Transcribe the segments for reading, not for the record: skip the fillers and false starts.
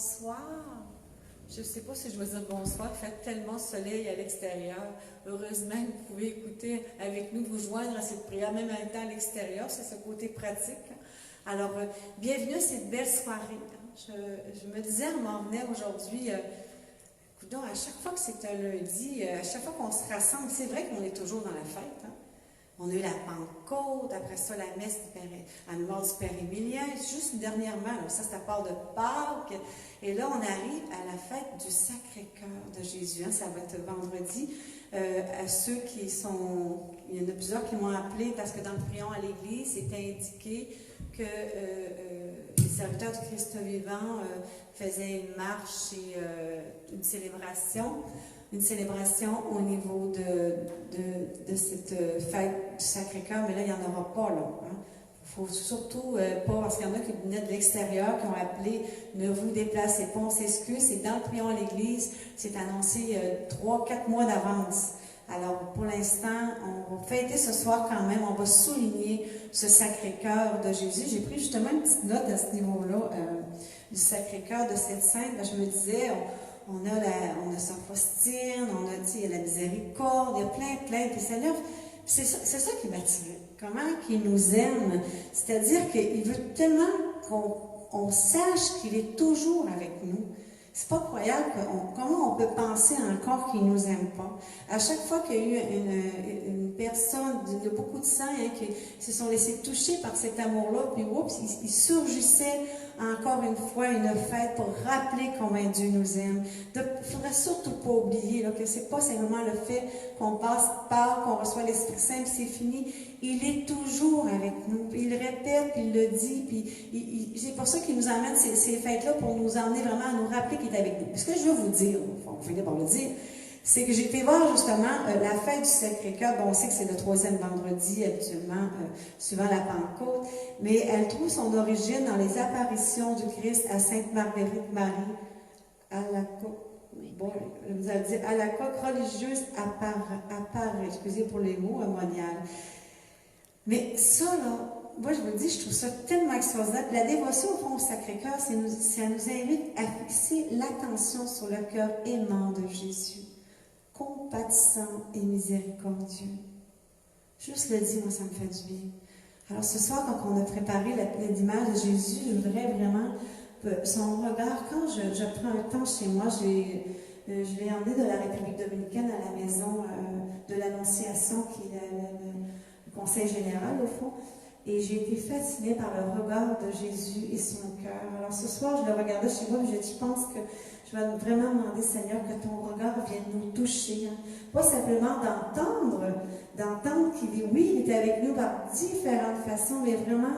Bonsoir. Je ne sais pas si je vais dire bonsoir, il fait tellement soleil à l'extérieur. Heureusement, vous pouvez écouter avec nous, vous joindre à cette prière, même en étant à l'extérieur, c'est ce côté pratique. Alors, bienvenue à cette belle soirée. Je me disais en m'en venant aujourd'hui, à chaque fois que c'est un lundi, à chaque fois qu'on se rassemble, c'est vrai qu'on est toujours dans la fête. Hein? On a eu la Pentecôte, après ça la messe à mémoire du Père Émilien, juste dernièrement, là, ça c'est à part de Pâques, et là on arrive à la fête du Sacré-Cœur de Jésus, hein, ça va être vendredi. À ceux qui sont, il y en a plusieurs qui m'ont appelé parce que dans le prion à l'église, c'était indiqué que les serviteurs du Christ vivant faisaient une marche et une célébration au niveau de cette fête du Sacré-Cœur, mais là, il n'y en aura pas, là. Hein. Il ne faut surtout pas, parce qu'il y en a qui venaient de l'extérieur, qui ont appelé « Ne vous déplacez pas, on s'excuse ». C'est dans le prion à l'église, c'est annoncé 3-4 mois d'avance. Alors, pour l'instant, on va fêter ce soir quand même, on va souligner ce Sacré-Cœur de Jésus. J'ai pris justement une petite note à ce niveau-là du Sacré-Cœur de cette sainte. Je me disais... On a Saint Faustine, on a dit, la miséricorde, il y a plein. Puis Seigneur, c'est ça qui m'attire. Comment qu'il nous aime. C'est-à-dire qu'il veut tellement qu'on sache qu'il est toujours avec nous. C'est pas croyable comment on peut penser encore qu'il nous aime pas. À chaque fois qu'il y a eu une personne de beaucoup de saints qui se sont laissés toucher par cet amour-là, puis oups, il surgissait encore une fois une fête pour rappeler combien Dieu nous aime. Il ne faudrait surtout pas oublier là, que c'est pas simplement le fait qu'on passe par, qu'on reçoit l'Esprit Saint, puis c'est fini. Il est toujours avec nous. Il le répète, puis il le dit, puis c'est pour ça qu'il nous emmène ces fêtes-là, pour nous emmener vraiment à nous rappeler qu'il est avec nous. Ce que je veux vous dire, on finit par le dire, c'est que j'ai été voir justement la fête du Sacré-Cœur. Bon, on sait que c'est le 3e vendredi habituellement, suivant la Pentecôte, mais elle trouve son origine dans les apparitions du Christ à Sainte Marguerite Marie, à la coque religieuse excusez pour les mots, moniale. Mais ça, là, moi je vous le dis, je trouve ça tellement extraordinaire. Puis la dévotion au fond au Sacré-Cœur, ça nous invite à fixer l'attention sur le cœur aimant de Jésus, compatissant et miséricordieux. Juste le dire, moi, ça me fait du bien. Alors ce soir, quand on a préparé l'image de Jésus, je voudrais vraiment son regard. Quand je prends un temps chez moi, je l'ai emmené de la République dominicaine à la maison de l'Annonciation, qui est le conseil général, au fond. Et j'ai été fascinée par le regard de Jésus et son cœur. Alors ce soir, je le regardais chez moi et je pense que je vais vraiment demander, Seigneur, que ton regard vienne nous toucher. Hein. Pas simplement d'entendre qu'il dit oui, il est avec nous par différentes façons, mais vraiment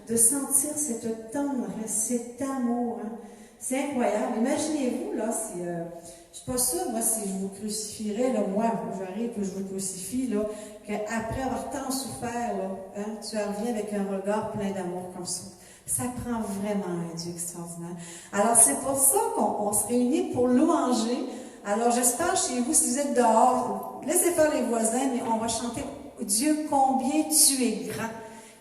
de sentir cette tendresse, cet amour. Hein. C'est incroyable. Imaginez-vous, là, si... je ne suis pas sûre, moi, si je vous crucifierais, là, moi, j'arrive et je vous crucifie, là, qu'après avoir tant souffert, là, hein, tu reviens avec un regard plein d'amour comme ça. Ça prend vraiment un Dieu extraordinaire. Alors, c'est pour ça qu'on se réunit pour louanger. Alors, j'espère chez vous, si vous êtes dehors, laissez faire les voisins, mais on va chanter « Dieu, combien tu es grand ».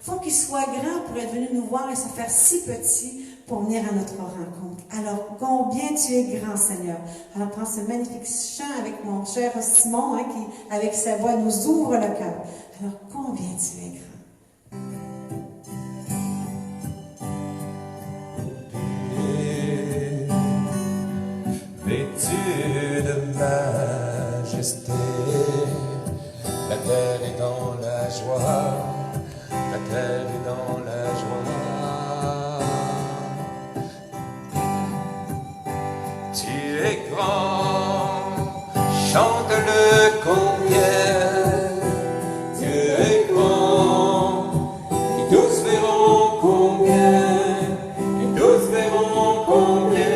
Il faut qu'il soit grand pour être venu nous voir et se faire si petit pour venir à notre rencontre. Alors, combien tu es grand, Seigneur. Alors, prends ce magnifique chant avec mon cher Simon, hein, qui, avec sa voix, nous ouvre le cœur. Alors, combien tu es grand. Vêtu de majesté, la terre est dans la joie, la terre est dans la joie. Tu es grand, chante-le combien. Dieu est grand, et tous verront combien, et tous verront combien.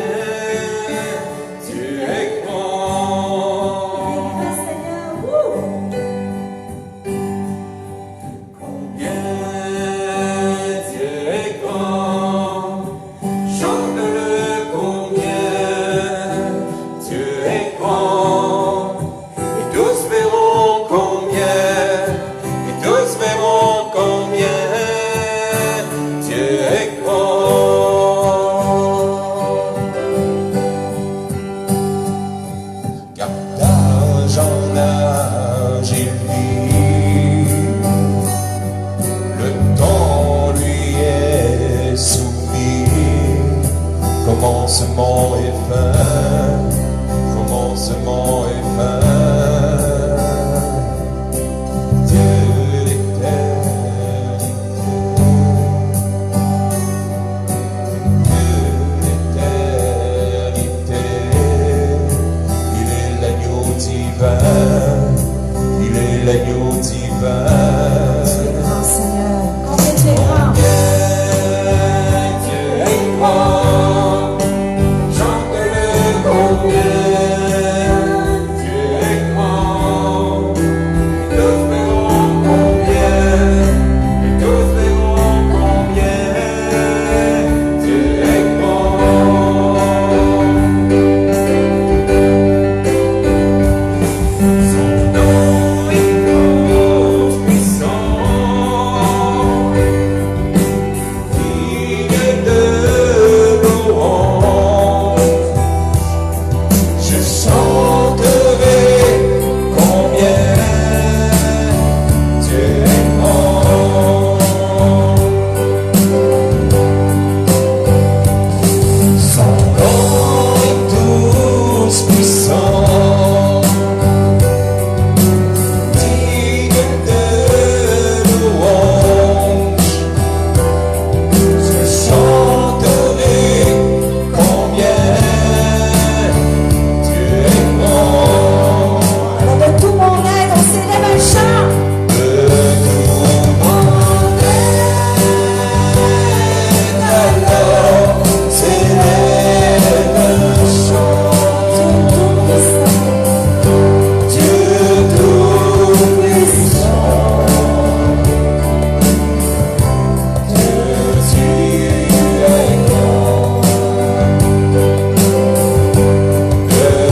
Tu es grand. Combien Dieu est grand, chante-le combien. Dieu est grand, et tous verront combien. commencement et fin, commencement et fin. Dieu l'éternité, Dieu l'éternité, il est l'agneau divin, il est l'agneau divin. Tu es grand, Seigneur. Combien tu es grand? Dieu est grand, chante-le combien. Dieu est grand, et tous verront combien, et tous verront combien. Dieu est grand. Son nom est grand, puissant, digne de louange. Je chanterai combien Dieu est grand. Son nom est tous puissant, digne de louange. Je chanterai combien Dieu est grand. Alors de tout mon être, on s'élève un chant. De tout mon être, alors s'élève un chant. Dieu tout-puissant. Dieu tout-puissant, Dieu tu es grand. De tout mon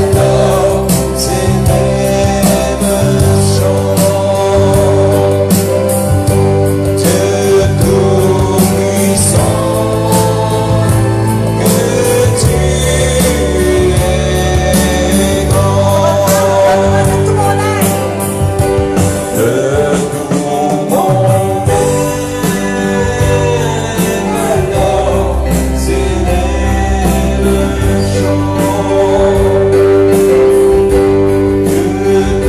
être, alors s'élève un chant. Dieu tout-puissant, que tu es grand. De tout mon être. De tout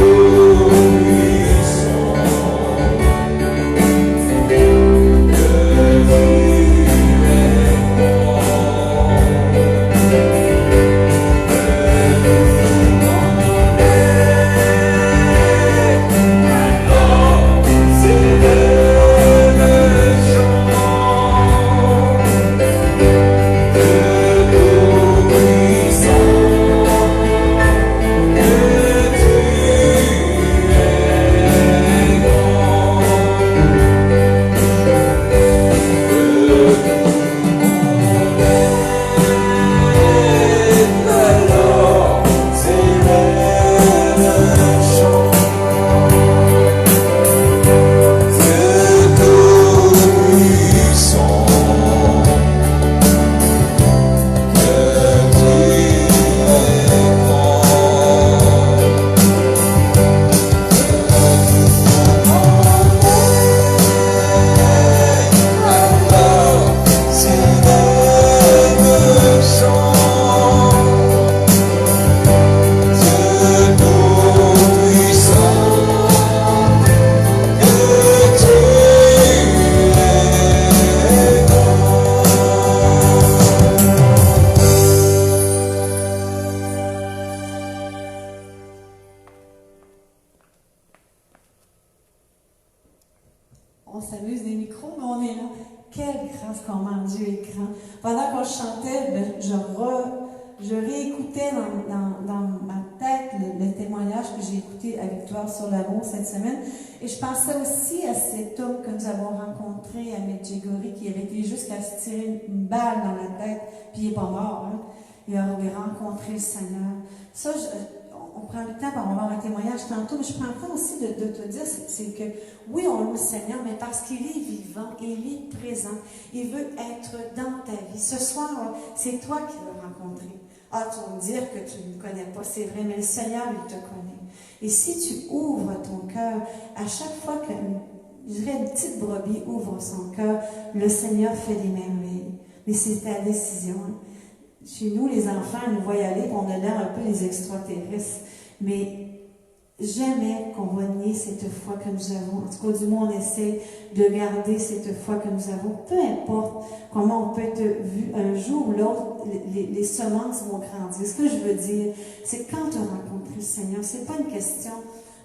mon être, alors s'élève un chant. Dieu tout-puissant, que tu es On s'amuse des micros, mais on est là. Quelle grâce, comment Dieu est grand. Pendant qu'on chantait, je réécoutais dans ma tête le témoignage que j'ai écouté à Victoire sur l'amour cette semaine. Et je pensais aussi à cet homme que nous avons rencontré à Medjugorje qui avait été jusqu'à se tirer une balle dans la tête, puis il n'est pas mort. Hein? Il a rencontré le Seigneur. Ça, on prend le temps pour avoir un témoignage tantôt, mais je prends le temps aussi de te dire, c'est que oui, on loue le Seigneur, mais parce qu'il est vivant, il est présent, il veut être dans ta vie. Ce soir, c'est toi qui l'as rencontré. Ah, tu vas me dire que tu ne me connais pas, c'est vrai, mais le Seigneur, il te connaît. Et si tu ouvres ton cœur, à chaque fois que je dirais une petite brebis ouvre son cœur, le Seigneur fait des merveilles. Mais c'est ta décision. Chez nous, les enfants, nous voient aller, on a l'air un peu des extraterrestres. Mais jamais qu'on va nier cette foi que nous avons. En tout cas, du moins, on essaie de garder cette foi que nous avons. Peu importe comment on peut être vu un jour ou l'autre, les semences vont grandir. Ce que je veux dire, c'est que quand tu rencontres le Seigneur, c'est pas une question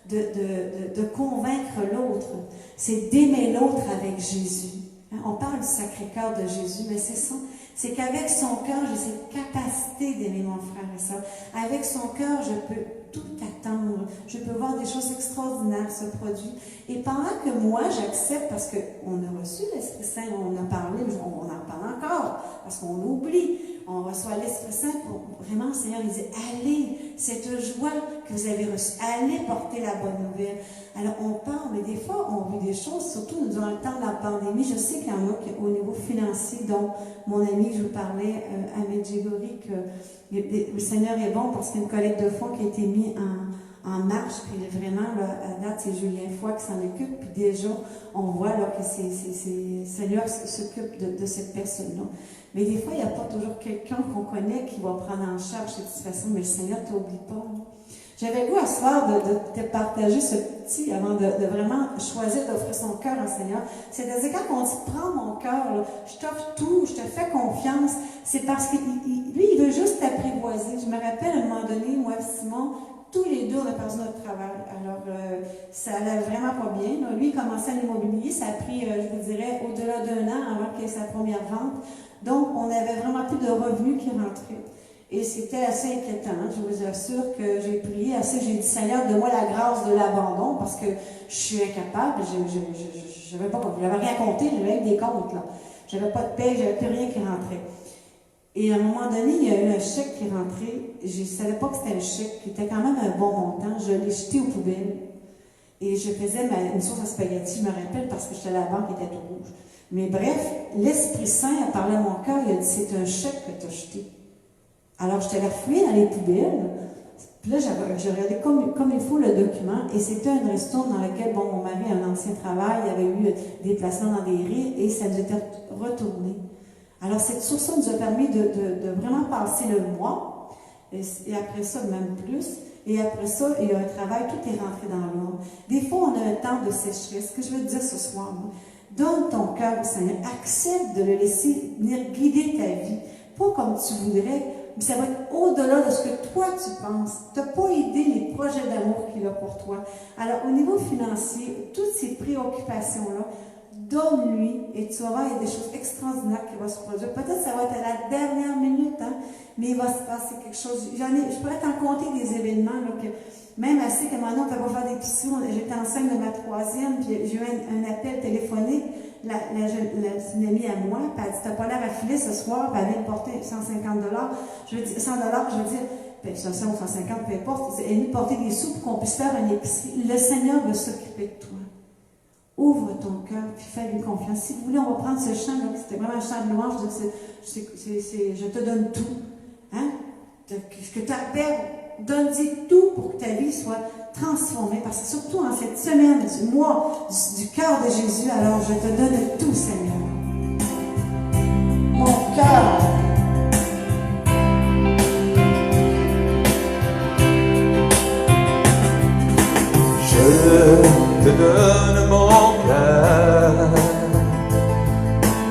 de convaincre l'autre, c'est d'aimer l'autre avec Jésus. On parle du Sacré-Cœur de Jésus, mais c'est ça. C'est qu'avec son cœur, j'ai cette capacité d'aimer mon frère et soeur. Avec son cœur, je peux tout attendre. Je peux voir des choses extraordinaires se produire. Et pendant que moi, j'accepte, parce qu'on a reçu l'Esprit Saint, on en a parlé, on en parle encore, parce qu'on oublie. On reçoit l'Esprit Saint pour vraiment, le Seigneur, il dit, allez, cette joie que vous avez reçue, allez porter la bonne nouvelle. Alors, on parle, mais des fois, on vit des choses, surtout durant le temps de la pandémie. Je sais qu'il y en a qui, au niveau financier, dont mon ami, je vous parlais, à Medjugorje, que le Seigneur est bon parce qu'il y a une collecte de fonds qui a été mise en marche, puis vraiment, là, à date, c'est Julien Foy qui s'en occupe, puis déjà, on voit là, que le Seigneur s'occupe de cette personne-là. Mais des fois, il n'y a pas toujours quelqu'un qu'on connaît qui va prendre en charge cette situation, mais le Seigneur ne t'oublie pas. Là. J'avais le goût à ce soir de te partager ce petit, avant de vraiment choisir d'offrir son cœur au Seigneur. C'est-à-dire, quand on dit « prends mon cœur, je t'offre tout, je te fais confiance », c'est parce que lui, il veut juste t'apprivoiser. Je me rappelle, à un moment donné, moi et Simon, tous les deux, on a perdu notre travail. Alors, ça allait vraiment pas bien. Là. Lui, il commençait à l'immobilier. Ça a pris, je vous dirais, au-delà d'1 an avant qu'il y ait sa première vente. Donc, on avait vraiment plus de revenus qui rentraient. Et c'était assez inquiétant. Je vous assure que j'ai prié assez. J'ai dit, Seigneur, donne-moi la grâce de l'abandon parce que je suis incapable. Je n'avais rien compté. J'avais des comptes, là. J'avais pas de paie, j'avais plus rien qui rentrait. Et à un moment donné, il y a eu un chèque qui est rentré. Je ne savais pas que c'était un chèque, qui était quand même un bon montant. Je l'ai jeté aux poubelles. Et je faisais une sauce à spaghetti, je me rappelle, parce que j'étais à la banque, il était tout rouge. Mais bref, l'Esprit Saint a parlé à mon cœur, il a dit, c'est un chèque que tu as jeté. Alors, je t'avais refouillé dans les poubelles. Puis là, j'ai regardé comme il faut le document. Et c'était un resto dans lequel, bon, mon mari a un ancien travail, il avait eu des placements dans des riz, et ça nous était retourné. Alors, cette source nous a permis de vraiment passer le mois, et après ça, même plus. Et après ça, il y a un travail, tout est rentré dans l'ordre. Des fois, on a un temps de sécheresse. Ce que je veux te dire ce soir, donne ton cœur au Seigneur. Accepte de le laisser venir guider ta vie. Pas comme tu voudrais, mais ça va être au-delà de ce que toi tu penses. Tu n'as pas idée les projets d'amour qu'il a pour toi. Alors, au niveau financier, toutes ces préoccupations-là, donne-lui et tu vas voir, il y a des choses extraordinaires qui vont se produire. Peut-être que ça va être à la dernière minute, hein, mais il va se passer quelque chose. Je pourrais t'en compter des événements, là, que même assez que maintenant, on ne peut pas faire d'épicerie. J'étais enceinte de ma 3e, puis j'ai eu un appel téléphonique. C'est une amie à moi, puis elle dit, t'as pas l'air à filer ce soir, puis elle vient de porter 150 $. Je veux dire, 100 $, je veux dire, ben, 100 ou 150, peu importe. Elle est venue porter des sous pour qu'on puisse faire une épicerie. Le Seigneur veut s'occuper de toi. Ouvre ton cœur, puis fais-lui confiance. Si vous voulez, on va prendre ce chant, là, c'était vraiment un chant de louange, je te donne tout. Hein? Ce que tu as perdu, donne-y tout pour que ta vie soit transformée. Parce que surtout en cette semaine du mois du cœur de Jésus, alors je te donne tout, Seigneur. Mon cœur. Je te donne mon cœur,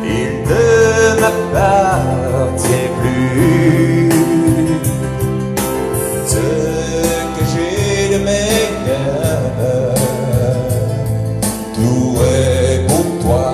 il ne m'appartient plus. Ce que j'ai de meilleur, tout est pour toi,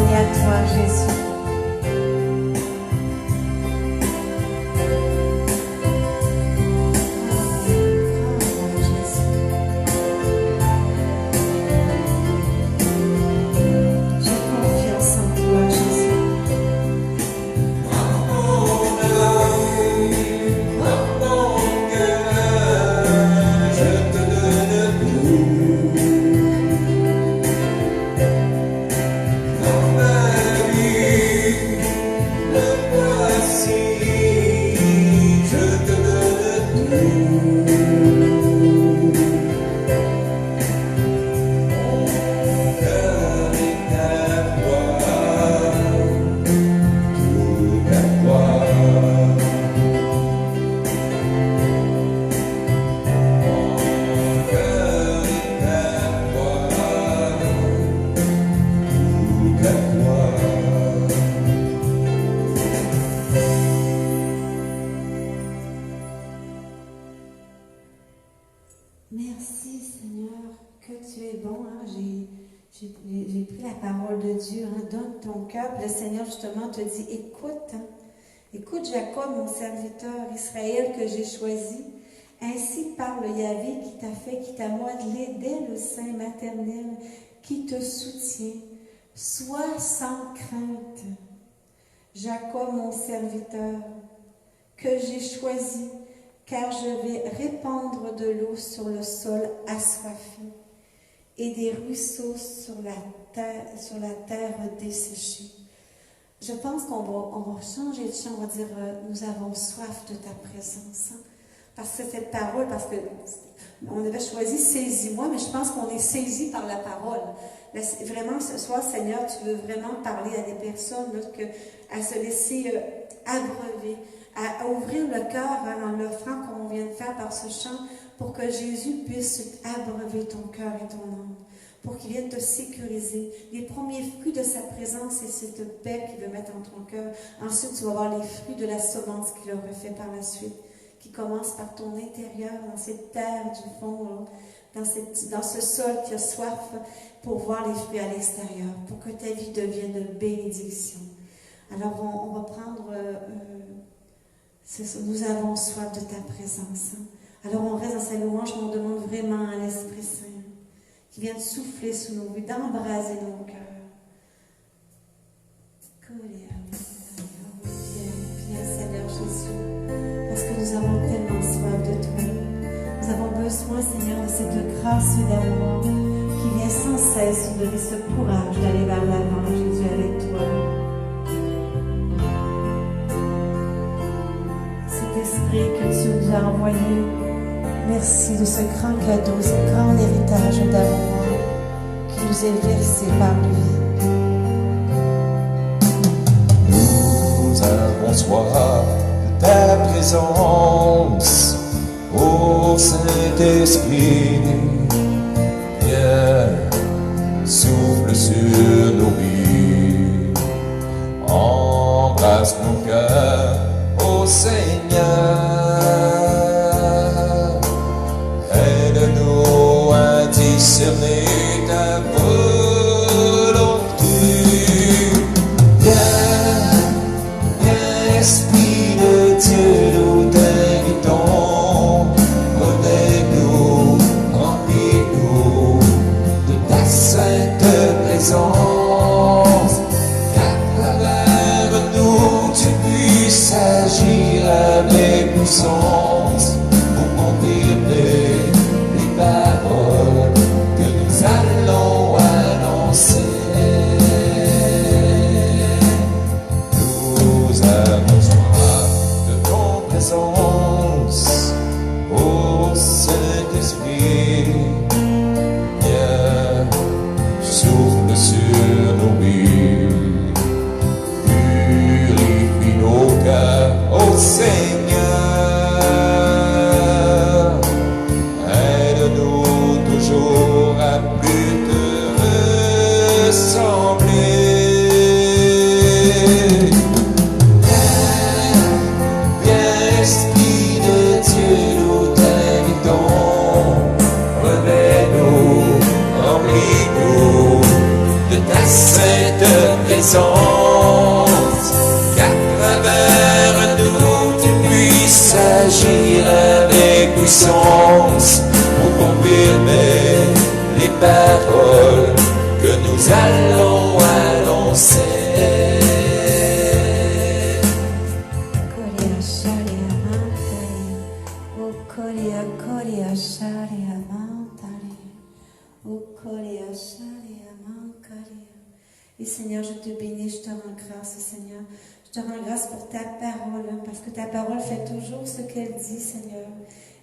donner à toi, Jésus. Merci Seigneur, que tu es bon. Hein? J'ai pris la parole de Dieu. Hein? Donne ton cœur. Le Seigneur justement te dit, écoute. Hein? Écoute Jacob, mon serviteur, Israël que j'ai choisi. Ainsi parle Yahvé qui t'a fait, qui t'a modelé dès le sein maternel, qui te soutient. Sois sans crainte. Jacob, mon serviteur, que j'ai choisi, car je vais répandre de l'eau sur le sol assoiffé et des ruisseaux sur la terre desséchée. Je pense qu'on va changer de chant, on va dire nous avons soif de ta présence. Hein? Parce que cette parole, parce que on avait choisi saisis-moi, mais je pense qu'on est saisi par la parole. Là, vraiment, ce soir, Seigneur, tu veux vraiment parler à des personnes là, à se laisser abreuver, à ouvrir le cœur en l'offrant comme on vient de faire par ce chant, pour que Jésus puisse abreuver ton cœur et ton âme, pour qu'il vienne te sécuriser. Les premiers fruits de sa présence, c'est cette paix qu'il veut mettre dans ton cœur. Ensuite, tu vas voir les fruits de la semence qu'il aura fait par la suite, qui commence par ton intérieur, dans cette terre du fond, là, dans ce sol qui a soif, pour voir les fruits à l'extérieur, pour que ta vie devienne une bénédiction. Alors, on va prendre... nous avons soif de ta présence. Hein? Alors on reste dans sa louange, mais on demande vraiment à l'Esprit Saint qui vienne souffler sur nos vies, d'embraser nos cœurs. Viens, Seigneur Jésus, parce que nous avons tellement soif de toi. Nous avons besoin, Seigneur, de cette grâce d'amour qui vient sans cesse nous donner ce courage d'aller vers l'avant, Jésus, avec toi. Esprit que tu nous as envoyé. Merci de ce grand cadeau, ce grand héritage d'amour qui nous est versé par lui. Nous avons soif de ta présence, ô Saint-Esprit. Viens, souffle sur nos vies, embrasse nos cœurs, ô Seigneur, aide-nous à discerner ta volonté. Viens, Esprit de Dieu, nous t'invitons, connais-nous, remplis-nous de ta sainte présence. Agir avec puissance pour confirmer les paroles que nous allons annoncer. Nous avons soif de ton présence, ô Saint-Esprit. Viens, souffle sur nos vies, ô Seigneur, aide-nous toujours à plus te ressembler. Viens, Esprit de Dieu, nous t'invitons, revêt-nous, remplis-nous de ta sainte présence. présence, qu'à travers nous tu puisses agir avec puissance pour confirmer les paroles que nous allons annoncer. Et Seigneur, je te bénis, je te rends grâce, Seigneur. Je te rends grâce pour ta parole, parce que ta parole fait toujours ce qu'elle dit, Seigneur.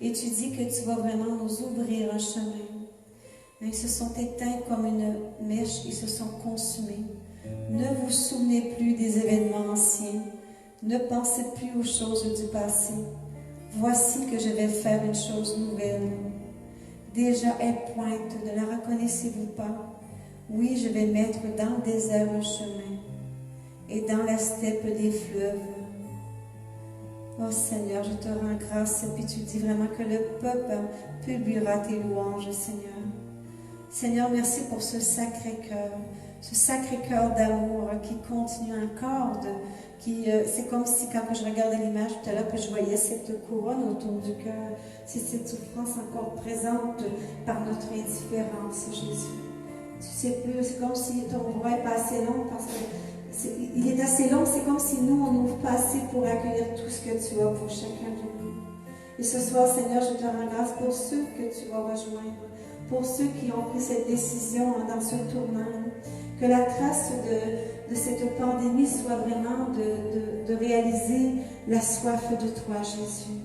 Et tu dis que tu vas vraiment nous ouvrir un chemin. Ils se sont éteints comme une mèche, ils se sont consumés. Ne vous souvenez plus des événements anciens. Ne pensez plus aux choses du passé. Voici que je vais faire une chose nouvelle. Déjà elle pointe, ne la reconnaissez-vous pas? Oui, je vais mettre dans le désert un chemin et dans la steppe des fleuves. Oh Seigneur, je te rends grâce, puis tu dis vraiment que le peuple publiera tes louanges, Seigneur. Seigneur, merci pour ce sacré cœur d'amour qui continue encore c'est comme si quand je regardais l'image tout à l'heure, que je voyais cette couronne autour du cœur, c'est cette souffrance encore présente par notre indifférence, Jésus. Tu sais plus, c'est comme si ton bras n'est pas assez long, parce qu'il est assez long, c'est comme si nous, on n'ouvre pas assez pour accueillir tout ce que tu as pour chacun de nous. Et ce soir, Seigneur, je te rends grâce pour ceux que tu vas rejoindre, pour ceux qui ont pris cette décision dans ce tournant, que la trace de cette pandémie soit vraiment de réaliser la soif de toi, Jésus.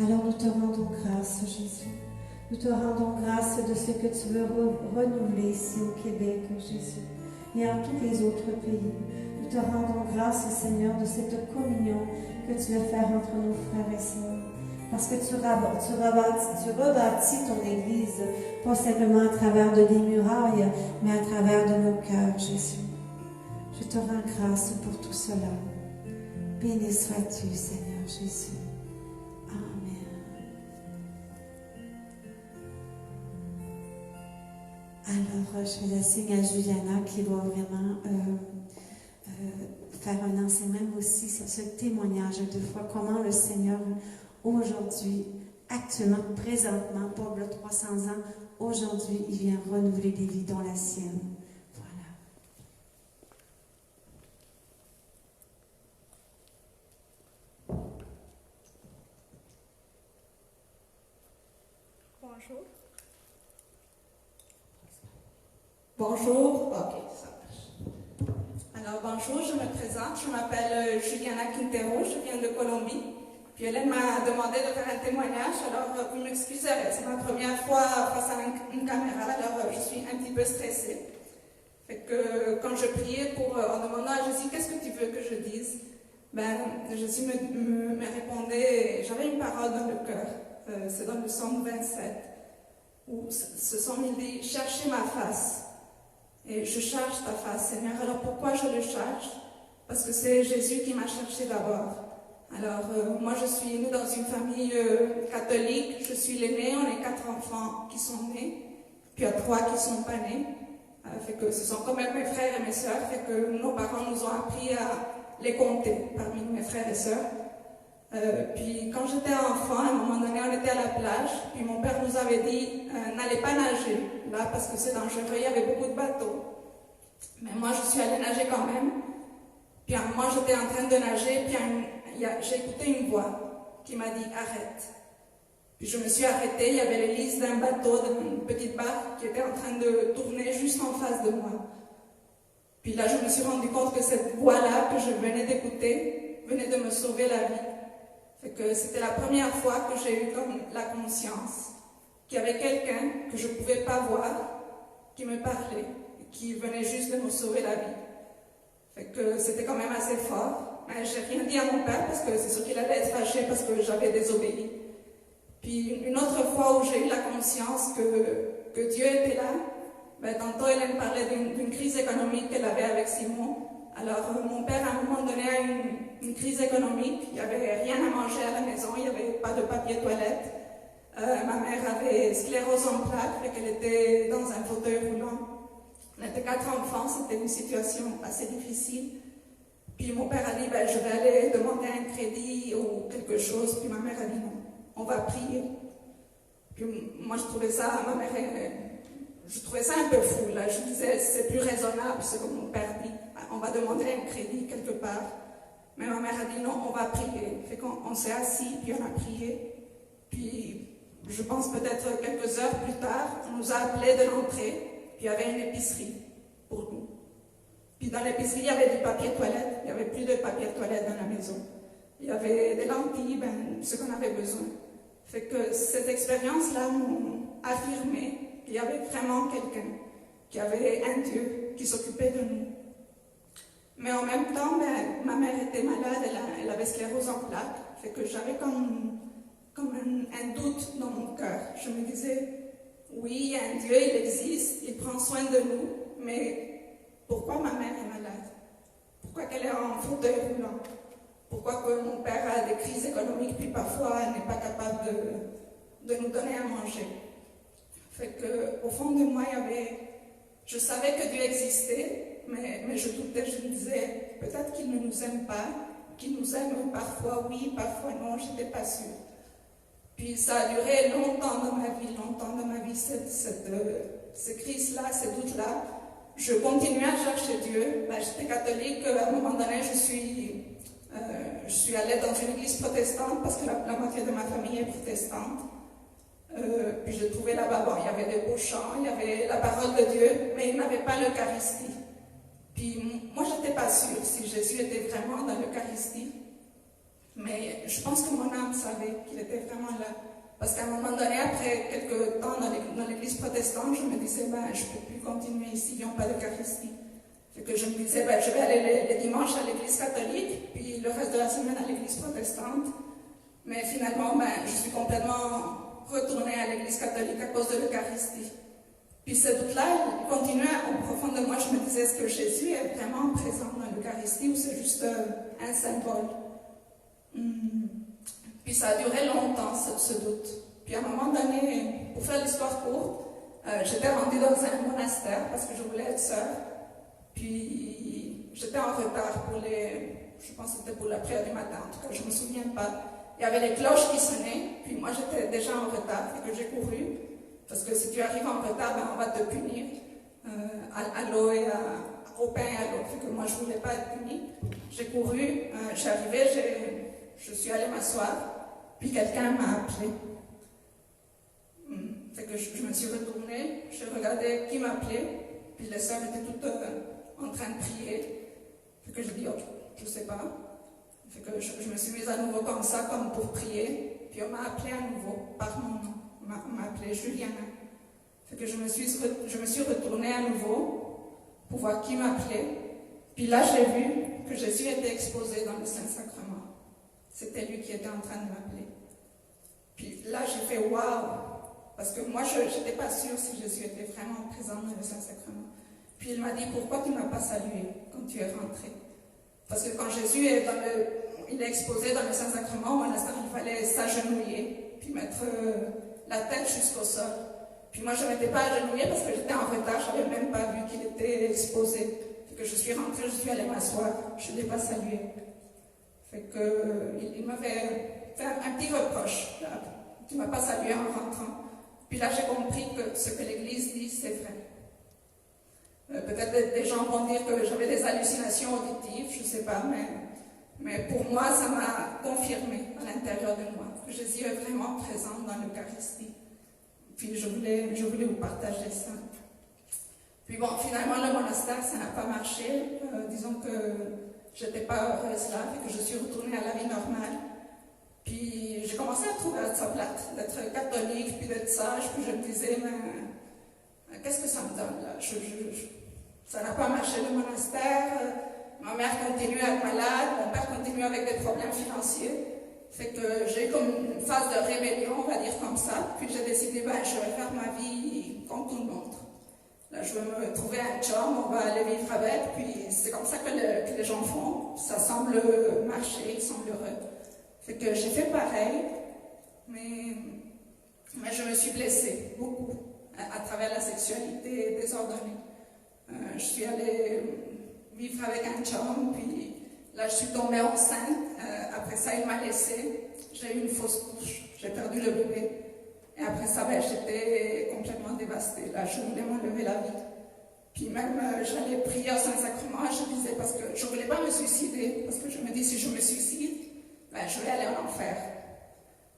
Alors nous te rendons grâce, Jésus. Nous te rendons grâce de ce que tu veux renouveler ici au Québec, Jésus, et en tous les autres pays. Nous te rendons grâce, Seigneur, de cette communion que tu veux faire entre nos frères et sœurs. Parce que tu rebâtis ton Église, pas simplement à travers de des murailles, mais à travers de nos cœurs, Jésus. Je te rends grâce pour tout cela. Béni sois-tu, Seigneur Jésus. Alors, je vais laisser à Juliana qui va vraiment faire un enseignement aussi sur ce témoignage de foi, comment le Seigneur aujourd'hui, actuellement, présentement, pas le 300 ans, aujourd'hui, il vient renouveler des vies dont la sienne. Voilà. Bonjour. Bonjour, ok, ça marche. Alors bonjour, je me présente, je m'appelle Juliana Quintero, je viens de Colombie. Puis Hélène m'a demandé de faire un témoignage, alors vous m'excuserez, c'est ma première fois face à une caméra, alors je suis un petit peu stressée. Fait que quand je priais en demandant à Jésus, qu'est-ce que tu veux que je dise? Jésus me répondait, j'avais une parole dans le cœur, c'est dans le psaume 27, où ce psaume il dit, cherchez ma face. Et je cherche ta face, Seigneur. Alors pourquoi je le cherche? Parce que c'est Jésus qui m'a cherché d'abord. Alors moi je suis née dans une famille catholique, je suis l'aînée, on est 4 enfants qui sont nés, puis il y a 3 qui ne sont pas nés. Fait que ce sont quand même mes frères et mes sœurs, fait que nos parents nous ont appris à les compter parmi mes frères et sœurs. Puis quand j'étais enfant, à un moment donné, on était à la plage, puis mon père nous avait dit n'allez pas nager là parce que c'est dangereux, il y avait beaucoup de bateaux. Mais moi je suis allée nager quand même. Puis à un moment j'étais en train de nager, puis j'ai écouté une voix qui m'a dit arrête. Puis je me suis arrêtée, il y avait l'hélice d'un bateau, d'une petite barque qui était en train de tourner juste en face de moi. Puis là je me suis rendu compte que cette voix-là que je venais d'écouter venait de me sauver la vie. Fait que c'était la première fois que j'ai eu comme la conscience qu'il y avait quelqu'un que je ne pouvais pas voir, qui me parlait, qui venait juste de me sauver la vie. Fait que c'était quand même assez fort. Mais j'ai rien dit à mon père parce que c'est sûr qu'il allait être fâché parce que j'avais désobéi. Puis une autre fois où j'ai eu la conscience que Dieu était là, tantôt Hélène parlait d'une crise économique qu'elle avait avec Simon. Alors mon père à un moment donné a eu une crise économique, il n'y avait rien à manger à la maison, il n'y avait pas de papier toilette. Ma mère avait sclérose en plaques, et qu'elle était dans un fauteuil roulant. On était 4 enfants, c'était une situation assez difficile. Puis mon père a dit, ben, je vais aller demander un crédit ou quelque chose. Puis ma mère a dit non, on va prier. Puis moi je trouvais ça, ma mère, je trouvais ça un peu fou. Là. Je disais, c'est plus raisonnable, c'est comme mon père dit, on va demander un crédit quelque part. Mais ma mère a dit non, on va prier. Fait qu'on s'est assis, puis on a prié. Puis je pense peut-être quelques heures plus tard, on nous a appelés de l'entrée, puis il y avait une épicerie pour nous. Puis dans l'épicerie, il y avait du papier toilette. Il n'y avait plus de papier toilette dans la maison. Il y avait des lentilles, ben, ce qu'on avait besoin. Fait que cette expérience-là m'ont affirmé qu'il y avait vraiment quelqu'un, qu'il y avait un Dieu qui s'occupait de nous. Mais en même temps, ben, ma mère était malade, elle avait sclérose en plaques. Fait que j'avais comme un doute dans mon cœur. Je me disais, oui, il y a un Dieu, il existe, il prend soin de nous, mais pourquoi ma mère est malade? Pourquoi qu'elle est en fauteuil roulant? Pourquoi que mon père a des crises économiques, puis parfois elle n'est pas capable de nous donner à manger? Fait que, au fond de moi, je savais que Dieu existait, mais je doutais, je me disais, peut-être qu'il ne nous aime pas, qu'il nous aime parfois oui, parfois non, je n'étais pas sûre. Puis ça a duré longtemps dans ma vie, ces crises-là, ces doutes-là. Je continuais à chercher Dieu. Ben, j'étais catholique, à un moment donné, je suis allée dans une église protestante parce que la moitié de ma famille est protestante. Puis je trouvais là-bas, bon, il y avait des beaux chants, il y avait la parole de Dieu, mais il n'avait pas l'Eucharistie. Puis moi, je n'étais pas sûre si Jésus était vraiment dans l'Eucharistie. Mais je pense que mon âme savait qu'il était vraiment là. Parce qu'à un moment donné, après quelques temps dans l'église protestante, je me disais, ben, je ne peux plus continuer ici, ils n'ont pas d'Eucharistie. Fait que je me disais, ben, je vais aller les dimanches à l'église catholique, puis le reste de la semaine à l'église protestante. Mais finalement, ben, je suis complètement retournée à l'église catholique à cause de l'Eucharistie. Puis ce doute-là, il continuait au profond de moi. Je me disais, est-ce que Jésus est vraiment présent dans l'Eucharistie ou c'est juste un symbole? Puis ça a duré longtemps, ce doute. Puis à un moment donné, pour faire l'histoire courte, j'étais rendue dans un monastère parce que je voulais être sœur. Puis j'étais en retard je pense que c'était pour la prière du matin, en tout cas, je ne me souviens pas. Il y avait les cloches qui sonnaient, puis moi j'étais déjà en retard, et que j'ai couru. Parce que si tu arrives en retard, ben, on va te punir à l'eau et au pain et à l'eau. Fait que moi je ne voulais pas être punie. J'ai couru, je suis arrivée, je suis allée m'asseoir. Puis quelqu'un m'a appelé. Fait que je me suis retournée, je regardais qui m'appelait, puis les sœurs étaient toutes en train de prier. Fait que je dis, ok, je ne sais pas. Fait que je me suis mise à nouveau comme ça, comme pour prier. Puis on m'a appelé à nouveau par mon nom. On m'a appelé Juliana. Fait que je me suis retournée à nouveau pour voir qui m'appelait. Puis là, j'ai vu que Jésus était exposé dans le Saint-Sacrement. C'était lui qui était en train de m'appeler. Puis là, j'ai fait waouh! Parce que moi, je n'étais pas sûre si Jésus était vraiment présent dans le Saint-Sacrement. Puis il m'a dit, pourquoi tu ne m'as pas salué quand tu es rentré? Parce que quand Jésus est exposé dans le Saint-Sacrement, au monastère, il fallait s'agenouiller, puis mettre la tête jusqu'au sol. Puis moi, je ne m'étais pas agenouillée parce que j'étais en retard, je n'avais même pas vu qu'il était exposé. Fait que je suis rentrée, je suis allée m'asseoir, je ne l'ai pas salué. Fait qu'il m'avait fait un petit reproche. Là. Tu ne m'as pas salué en rentrant. Puis là, j'ai compris que ce que l'Église dit, c'est vrai. Peut-être des gens vont dire que j'avais des hallucinations auditives, je ne sais pas, mais pour moi, ça m'a confirmé à l'intérieur de moi que Jésus est vraiment présent dans l'Eucharistie. Puis je voulais vous partager ça. Puis bon, finalement, le monastère, ça n'a pas marché. Disons que je n'étais pas heureuse là, et que je suis retournée à la vie normale. Puis j'ai commencé à trouver ça plate, d'être catholique, puis d'être sage, puis je me disais, mais qu'est-ce que ça me donne là? Ça n'a pas marché le monastère, ma mère continue à être malade, mon père continue avec des problèmes financiers. Fait que j'ai eu comme une phase de rébellion, on va dire comme ça. Puis j'ai décidé, je vais faire ma vie comme tout le monde. Là, je vais me trouver un chum, on va aller vivre avec, puis c'est comme ça que les gens font. Ça semble marcher, ils semblent heureux. Fait que j'ai fait pareil, mais je me suis blessée beaucoup à travers la sexualité désordonnée. Je suis allée vivre avec un chum, puis là, je suis tombée enceinte. Après ça, il m'a laissée. J'ai eu une fausse couche. J'ai perdu le bébé. Et après ça, j'étais complètement dévastée. Là, je voulais m'enlever la vie. Puis même, j'allais prier au Saint-Sacrement. Je disais, parce que je ne voulais pas me suicider. Parce que je me dis, si je me suicide, je vais aller en enfer.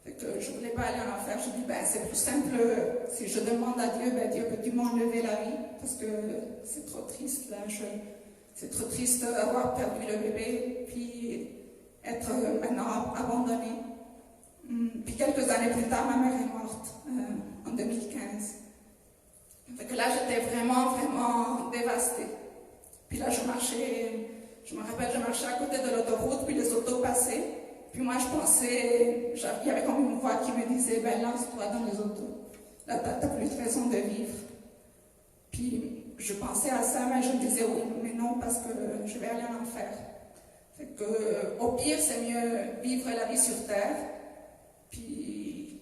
Fait que je ne voulais pas aller en enfer. Je dis, c'est plus simple. Si je demande à Dieu, Dieu, peux-tu m'enlever la vie? Parce que c'est trop triste, là. C'est trop triste d'avoir perdu le bébé, puis être maintenant abandonné. Puis quelques années plus tard, ma mère est morte, en 2015. Fait que là, j'étais vraiment, vraiment dévastée. Puis là, je me rappelle, je marchais à côté de l'autoroute, puis les autos passaient. Puis moi, je pensais, il y avait comme une voix qui me disait, lance-toi dans les autos. Là, t'as plus de raison de vivre. Puis je pensais à ça, mais je me disais, oui, mais non, parce que je vais aller en enfer. Fait que, au pire, c'est mieux vivre la vie sur terre. Puis,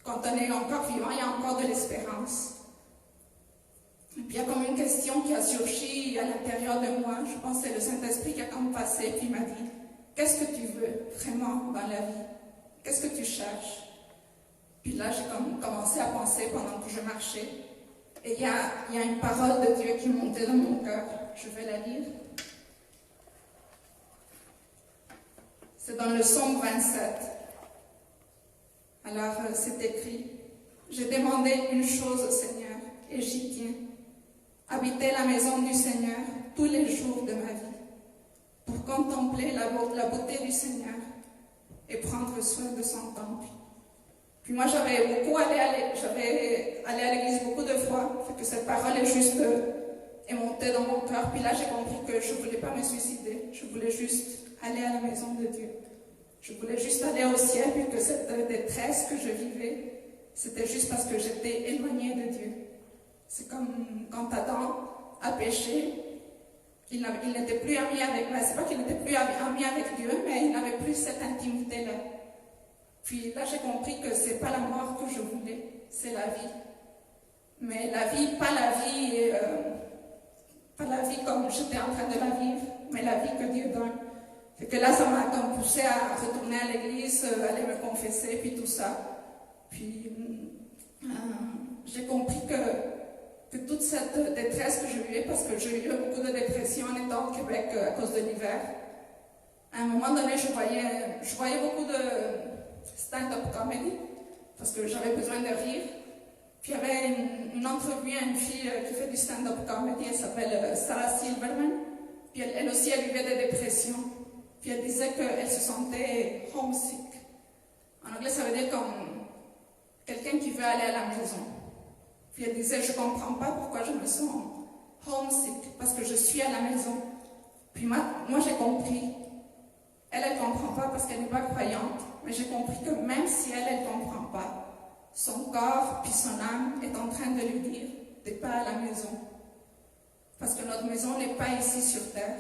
quand on est encore vivant, il y a encore de l'espérance. Et puis, il y a comme une question qui a surgi à l'intérieur de moi. Je pense que c'est le Saint-Esprit qui a comme passé, puis il m'a dit, qu'est-ce que tu veux vraiment dans la vie? Qu'est-ce que tu cherches? Puis là, j'ai commencé à penser pendant que je marchais. Et il y a une parole de Dieu qui montait dans mon cœur. Je vais la lire. C'est dans le psaume 27. Alors, c'est écrit, « J'ai demandé une chose au Seigneur, et j'y tiens. Habiter la maison du Seigneur tous les jours de ma vie, pour contempler la beauté du Seigneur et prendre soin de son temple. » Puis moi, j'avais allé à l'église beaucoup de fois, fait que cette parole est montée dans mon cœur. Puis là, j'ai compris que je ne voulais pas me suicider, je voulais juste aller à la maison de Dieu. Je voulais juste aller au ciel, puis que cette détresse que je vivais, c'était juste parce que j'étais éloignée de Dieu. C'est comme quand Adam a péché, il n'était plus ami avec moi. C'est pas qu'il n'était plus ami avec Dieu, mais il n'avait plus cette intimité-là. Puis là, j'ai compris que c'est pas la mort que je voulais, c'est la vie. Mais la vie, pas la vie comme j'étais en train de la vivre, mais la vie que Dieu donne. Fait que là, ça m'a comme poussé à retourner à l'église, aller me confesser, puis tout ça. Puis j'ai compris que toute cette détresse que je vivais, parce que j'ai eu beaucoup de dépression en étant au Québec à cause de l'hiver, à un moment donné, je voyais beaucoup de stand-up comedy, parce que j'avais besoin de rire. Puis il y avait une entrevue à une fille qui fait du stand-up comedy, elle s'appelle Sarah Silverman. Puis elle aussi, elle vivait des dépressions. Puis elle disait qu'elle se sentait homesick. En anglais, ça veut dire comme quelqu'un qui veut aller à la maison. Puis elle disait, je ne comprends pas pourquoi je me sens homesick, parce que je suis à la maison. Puis moi j'ai compris. Elle ne comprend pas parce qu'elle n'est pas croyante, mais j'ai compris que même si elle ne comprend pas, son corps puis son âme est en train de lui dire, t'es pas à la maison. Parce que notre maison n'est pas ici sur terre.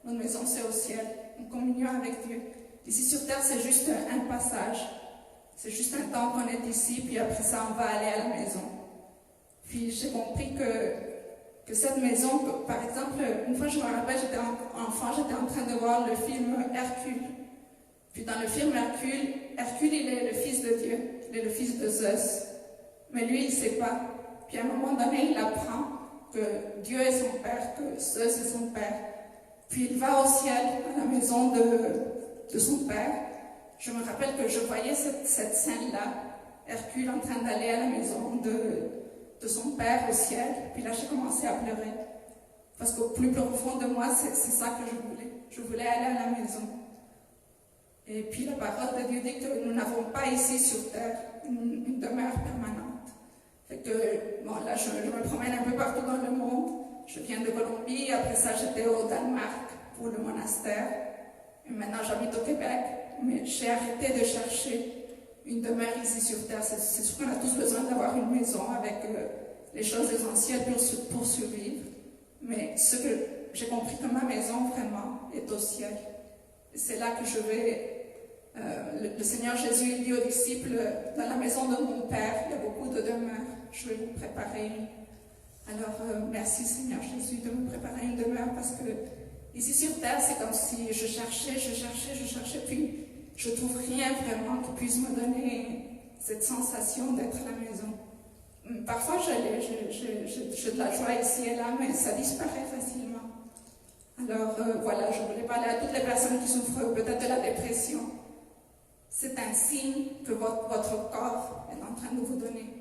Notre maison, c'est au ciel, en communion avec Dieu. Ici sur terre, c'est juste un passage. C'est juste un temps qu'on est ici, puis après ça, on va aller à la maison. Puis j'ai compris que cette maison, par exemple, une fois je me rappelle, j'étais enfant, j'étais en train de voir le film Hercule. Puis dans le film Hercule, il est le fils de Dieu, il est le fils de Zeus. Mais lui, il ne sait pas. Puis à un moment donné, il apprend que Dieu est son père, que Zeus est son père. Puis il va au ciel, à la maison de son père. Je me rappelle que je voyais cette scène-là, Hercule en train d'aller à la maison de son père au ciel. Puis là, j'ai commencé à pleurer. Parce qu'au plus profond de moi, c'est ça que je voulais. Je voulais aller à la maison. Et puis la parole de Dieu dit que nous n'avons pas ici sur terre une demeure permanente. Fait que, bon, là, je me promène un peu partout dans le monde. Je viens de Colombie, après ça, j'étais au Danemark pour le monastère. Et maintenant, j'habite au Québec. Mais j'ai arrêté de chercher une demeure ici sur terre. C'est sûr qu'on a tous besoin d'avoir une maison avec les choses essentielles pour survivre. Mais ce que j'ai compris que ma maison, vraiment, est au ciel. Et c'est là que je vais... le Seigneur Jésus dit aux disciples, dans la maison de mon Père, il y a beaucoup de demeures. Je vais vous préparer Alors, merci Seigneur Jésus de me préparer une demeure parce que ici sur terre, c'est comme si je cherchais, puis je trouve rien vraiment qui puisse me donner cette sensation d'être à la maison. Parfois, j'ai de la joie ici et là, mais ça disparaît facilement. Alors, voilà, je voulais parler à toutes les personnes qui souffrent peut-être de la dépression. C'est un signe que votre corps est en train de vous donner.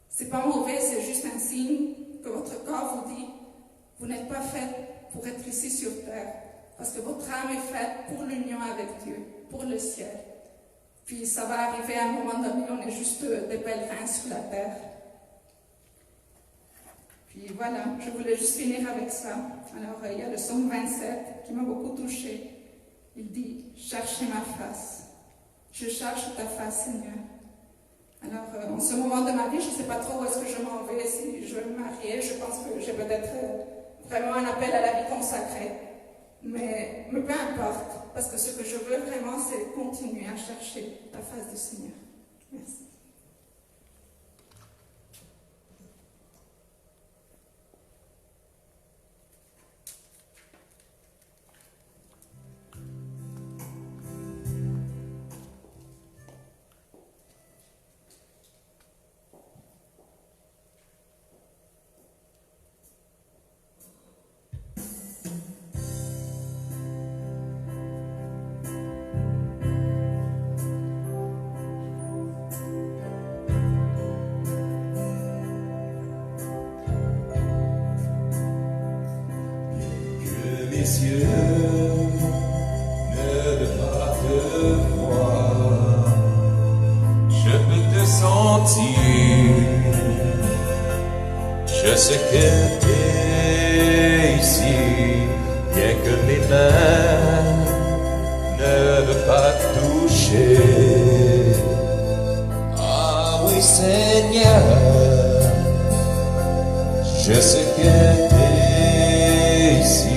C'est pas mauvais, c'est juste un signe que votre corps vous dit, vous n'êtes pas fait pour être ici sur terre, parce que votre âme est faite pour l'union avec Dieu, pour le ciel. Puis ça va arriver à un moment donné, on est juste des pèlerins sur la terre. Puis voilà, je voulais juste finir avec ça. Alors il y a le psaume 27 qui m'a beaucoup touchée. Il dit, cherchez ma face. Je cherche ta face, Seigneur. Alors, en ce moment de ma vie, je ne sais pas trop où est-ce que je m'en vais, si je vais me marier. Je pense que j'ai peut-être vraiment un appel à la vie consacrée. Mais peu importe, parce que ce que je veux vraiment, c'est continuer à chercher la face du Seigneur. Merci. Mes yeux ne pas te voir, je peux te sentir, je sais que t'es ici, bien que mes mains ne veulent pas te toucher. Ah oui Seigneur, je sais que t'es ici.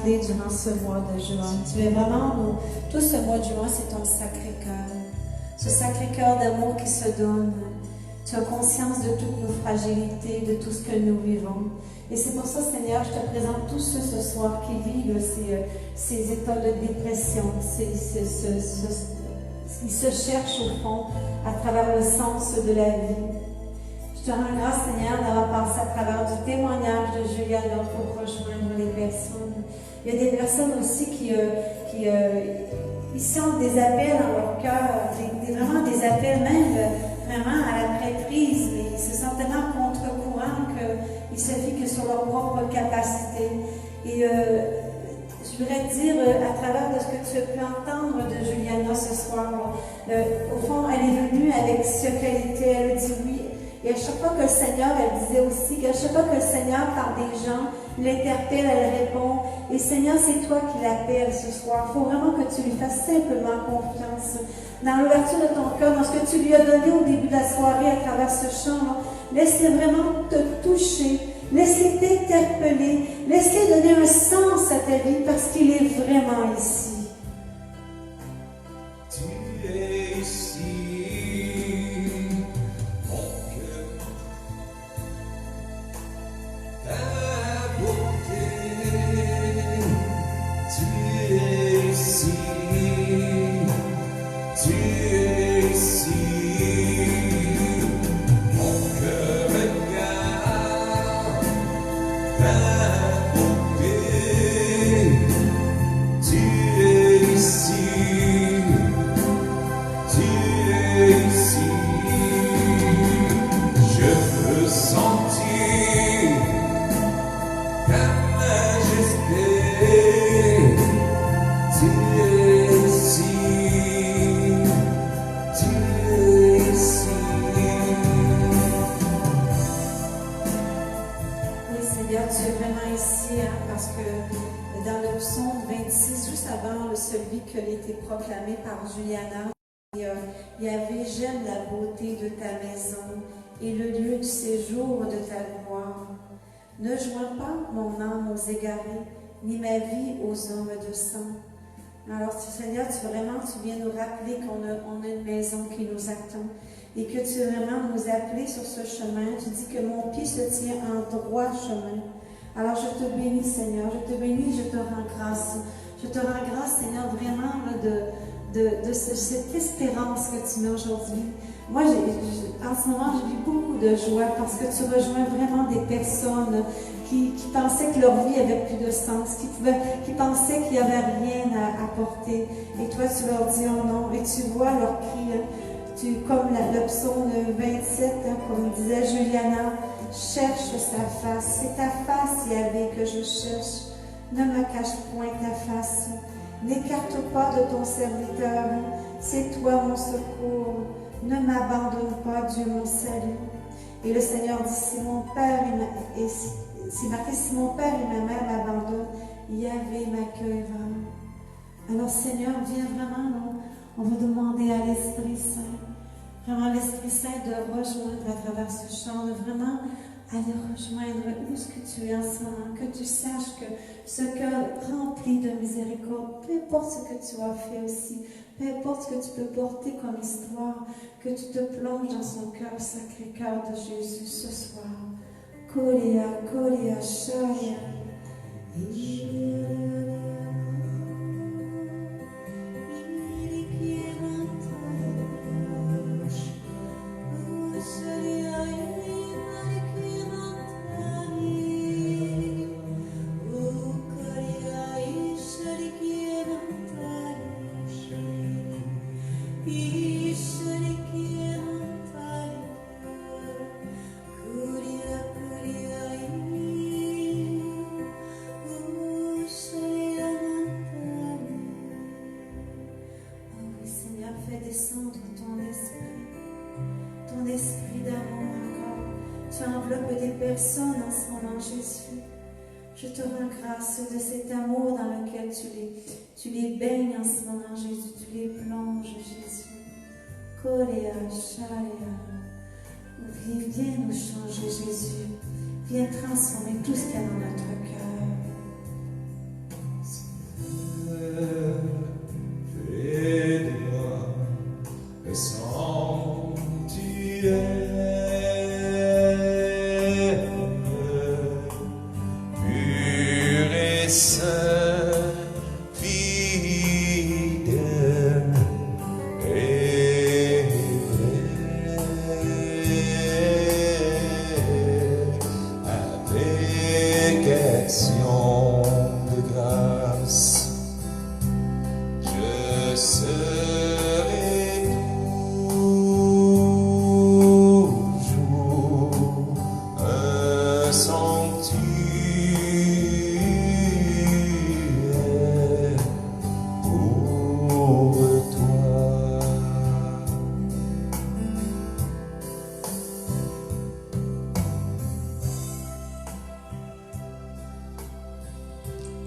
Durant ce mois de juin. Tu es vraiment, tout ce mois de juin, c'est ton Sacré-Cœur. Ce Sacré-Cœur d'amour qui se donne. Tu as conscience de toutes nos fragilités, de tout ce que nous vivons. Et c'est pour ça, Seigneur, je te présente tous ceux ce soir qui vivent ces états de dépression. Ils se cherchent au fond à travers le sens de la vie. Je te rends grâce, Seigneur, d'avoir passé à travers du témoignage de Juliana pour rejoindre les personnes. Il y a des personnes aussi qui sentent des appels dans leur cœur, vraiment des appels même vraiment à la prêtrise, mais ils se sentent tellement contre-courant qu'ils se fient que sur leur propre capacité. Et je voudrais te dire, à travers de ce que tu as pu entendre de Juliana ce soir, au fond, elle est venue avec ce qu'elle était, elle dit oui. Et à chaque fois que le Seigneur, elle disait aussi qu'à chaque fois que le Seigneur, par des gens, l'interpelle, elle répond. Et Seigneur, c'est toi qui l'appelles ce soir. Il faut vraiment que tu lui fasses simplement confiance. Dans l'ouverture de ton cœur, dans ce que tu lui as donné au début de la soirée à travers ce chant, laisse-le vraiment te toucher. Laisse-le t'interpeller. Laisse-le donner un sens à ta vie parce qu'il est vraiment ici. Tu es ici. Ta beauté es ici, tu es ici. Oui, Seigneur, tu es vraiment ici, hein, parce que dans le psaume 26, juste avant celui qui a été proclamé par Juliana, il y avait « J'aime la beauté de ta maison et le lieu du séjour de ta gloire. Ne joins pas mon âme aux égarés, ni ma vie aux hommes de sang. » Alors, Seigneur, tu viens nous rappeler qu'on a une maison qui nous attend et que tu veux vraiment nous appeler sur ce chemin. Tu dis que mon pied se tient en droit chemin. Alors, je te bénis, Seigneur, je te bénis, je te rends grâce. Je te rends grâce, Seigneur, vraiment de cette espérance que tu mets aujourd'hui. Moi, en ce moment, je vis beaucoup de joie parce que tu rejoins vraiment des personnes qui pensaient que leur vie avait plus de sens, qui pensaient qu'il n'y avait rien à apporter. Et toi, tu leur dis oh non, et tu vois leur cri. Comme le psaume 27, hein, comme disait Juliana, cherche sa face. C'est ta face, Yahvé, que je cherche. Ne me cache point ta face. N'écarte pas de ton serviteur. C'est toi mon secours. Ne m'abandonne pas, Dieu mon salut. Et le Seigneur dit, si mon père et ma mère m'abandonnent, Yahvé m'accueillera. Alors Seigneur, viens vraiment, on va demander à l'Esprit Saint, vraiment l'Esprit Saint de rejoindre à travers ce chant, de vraiment aller rejoindre où ce que tu es en ce moment, que tu saches que ce cœur rempli de miséricorde, peu importe ce que tu as fait aussi, peu importe ce que tu peux porter comme histoire, que tu te plonges dans son cœur, sacré cœur de Jésus ce soir. Kolia, Kolia, Shaya. Personne en ce moment, Jésus. Je te rends grâce de cet amour dans lequel tu les baignes en ce moment, Jésus. Tu les plonges, Jésus. Korea, Shaya. Viens nous changer, Jésus. Viens transformer tout ce qu'il y a dans notre cœur. Fais de moi le sanctuaire.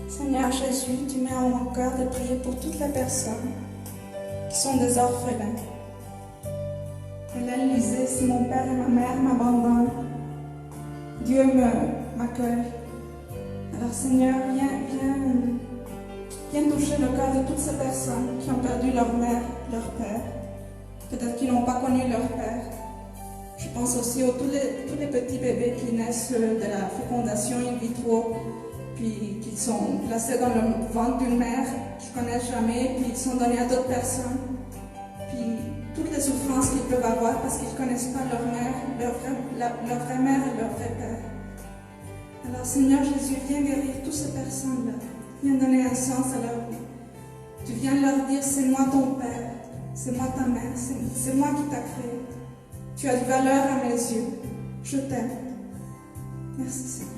Seigneur Jésus, tu mets en mon cœur de prier pour toutes les personnes qui sont des orphelins. Hélène lisait, si mon père et ma mère m'abandonnent, Dieu m'accueille. Alors Seigneur, viens toucher le cœur de toutes ces personnes qui ont perdu leur mère, leur père, peut-être qu'ils n'ont pas connu leur père. Je pense aussi à tous les petits bébés qui naissent de la fécondation in vitro, puis qui sont placés dans le ventre d'une mère qu'ils ne connaissent jamais, puis ils sont donnés à d'autres personnes. Puis toutes les souffrances qu'ils peuvent avoir parce qu'ils ne connaissent pas leur mère, leur vraie mère et leur vrai père. Alors Seigneur Jésus, viens guérir toutes ces personnes-là. Viens donner un sens à leur vie. Tu viens leur dire, c'est moi ton père, c'est moi ta mère, c'est moi qui t'a créé. Tu as de valeur à mes yeux. Je t'aime. Merci Seigneur.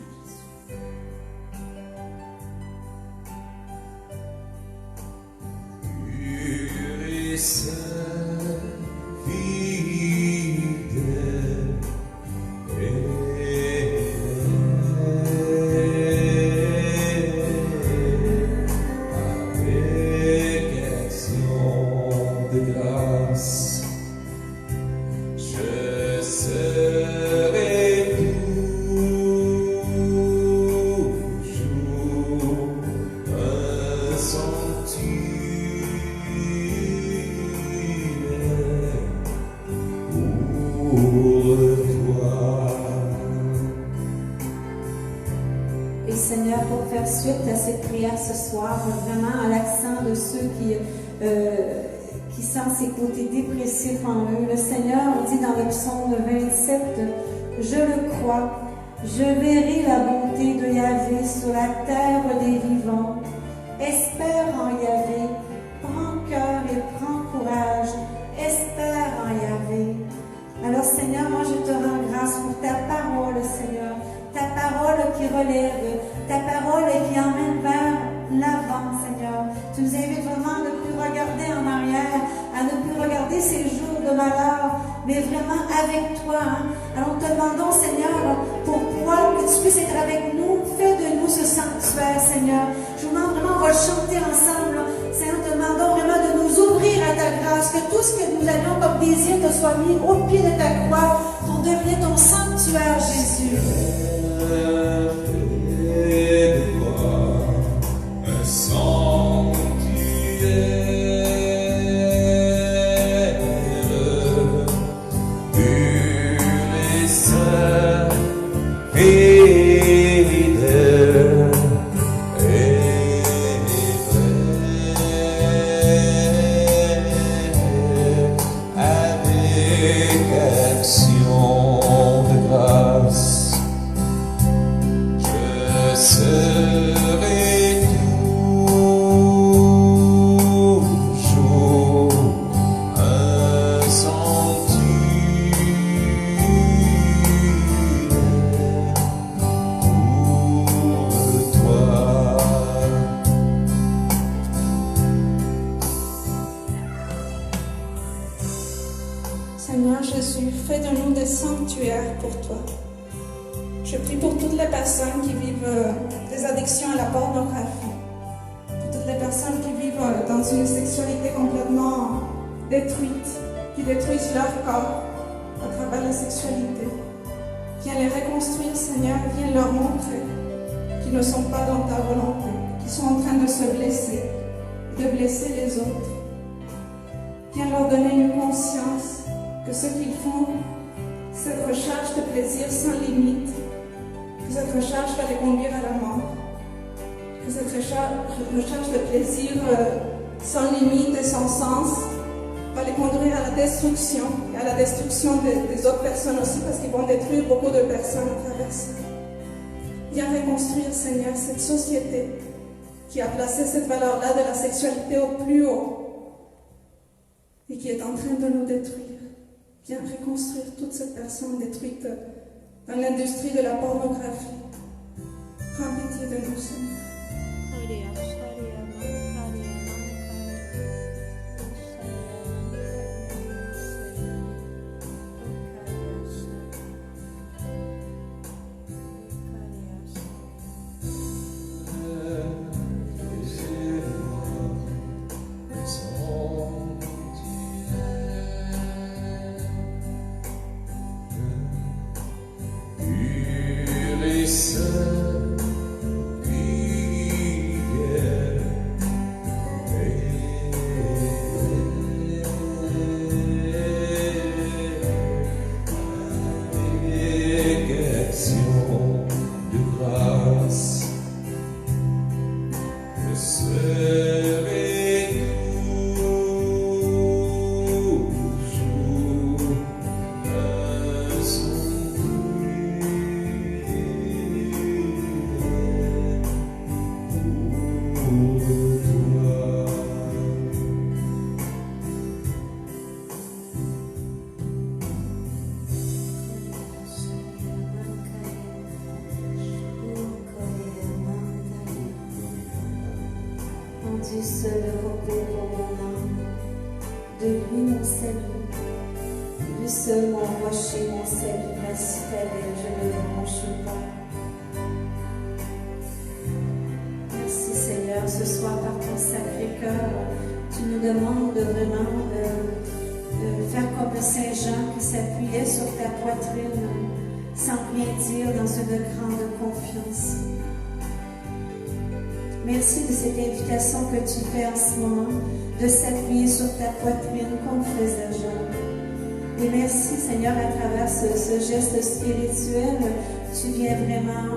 Et Seigneur, pour faire suite à cette prière ce soir, vraiment à l'accent de ceux qui sentent ces côtés dépressifs en eux, le Seigneur dit dans le psaume 27, « Je le crois, je verrai la bonté de Yahvé sur la terre des vivants. Espère en Yahvé, prends cœur et prends courage, espère en Yahvé. » Alors Seigneur, moi je te rends grâce pour ta parole, Seigneur, ta parole qui relève, ta parole qui emmène vers l'avant, Seigneur. Tu nous invites vraiment à ne plus regarder en arrière, à ne plus regarder ces jours de malheur, mais vraiment avec toi. Alors nous te demandons, Seigneur, pour pouvoir que tu puisses être avec nous, fais de nous ce sanctuaire, Seigneur. Je vous demande vraiment, on va le chanter ensemble. Seigneur, nous te demandons vraiment de nous ouvrir à ta grâce, que tout ce que nous avions comme désir te soit mis au pied de ta croix pour devenir ton sanctuaire, Jésus. Seigneur Jésus, fais de nous des sanctuaires pour toi. Je prie pour toutes les personnes qui vivent des addictions à la pornographie, pour toutes les personnes qui vivent dans une sexualité complètement détruite, qui détruisent leur corps à travers la sexualité. Viens les reconstruire, Seigneur, viens leur montrer qu'ils ne sont pas dans ta volonté, qu'ils sont en train de se blesser, de blesser les autres. Viens leur donner une conscience que ce qu'ils font, cette recherche de plaisir sans limite, que cette recherche va les conduire à la mort, que cette recherche de plaisir sans limite et sans sens va les conduire à la destruction, et à la destruction des autres personnes aussi, parce qu'ils vont détruire beaucoup de personnes à travers ça. Viens reconstruire, Seigneur, cette société qui a placé cette valeur-là de la sexualité au plus haut et qui est en train de nous détruire. Viens reconstruire toutes ces personnes détruites dans l'industrie de la pornographie. Prends pitié de nous, Seigneur. Listen, be caché mon salut, ma citadelle, je le branche pas. Merci Seigneur, ce soir par ton Sacré-Cœur, tu nous demandes vraiment de faire comme Saint Jean qui s'appuyait sur ta poitrine sans rien dire dans une grande confiance. Merci de cette invitation que tu fais en ce moment, de s'appuyer sur ta poitrine comme faisait Jean. Et merci Seigneur, à travers ce geste spirituel, tu viens vraiment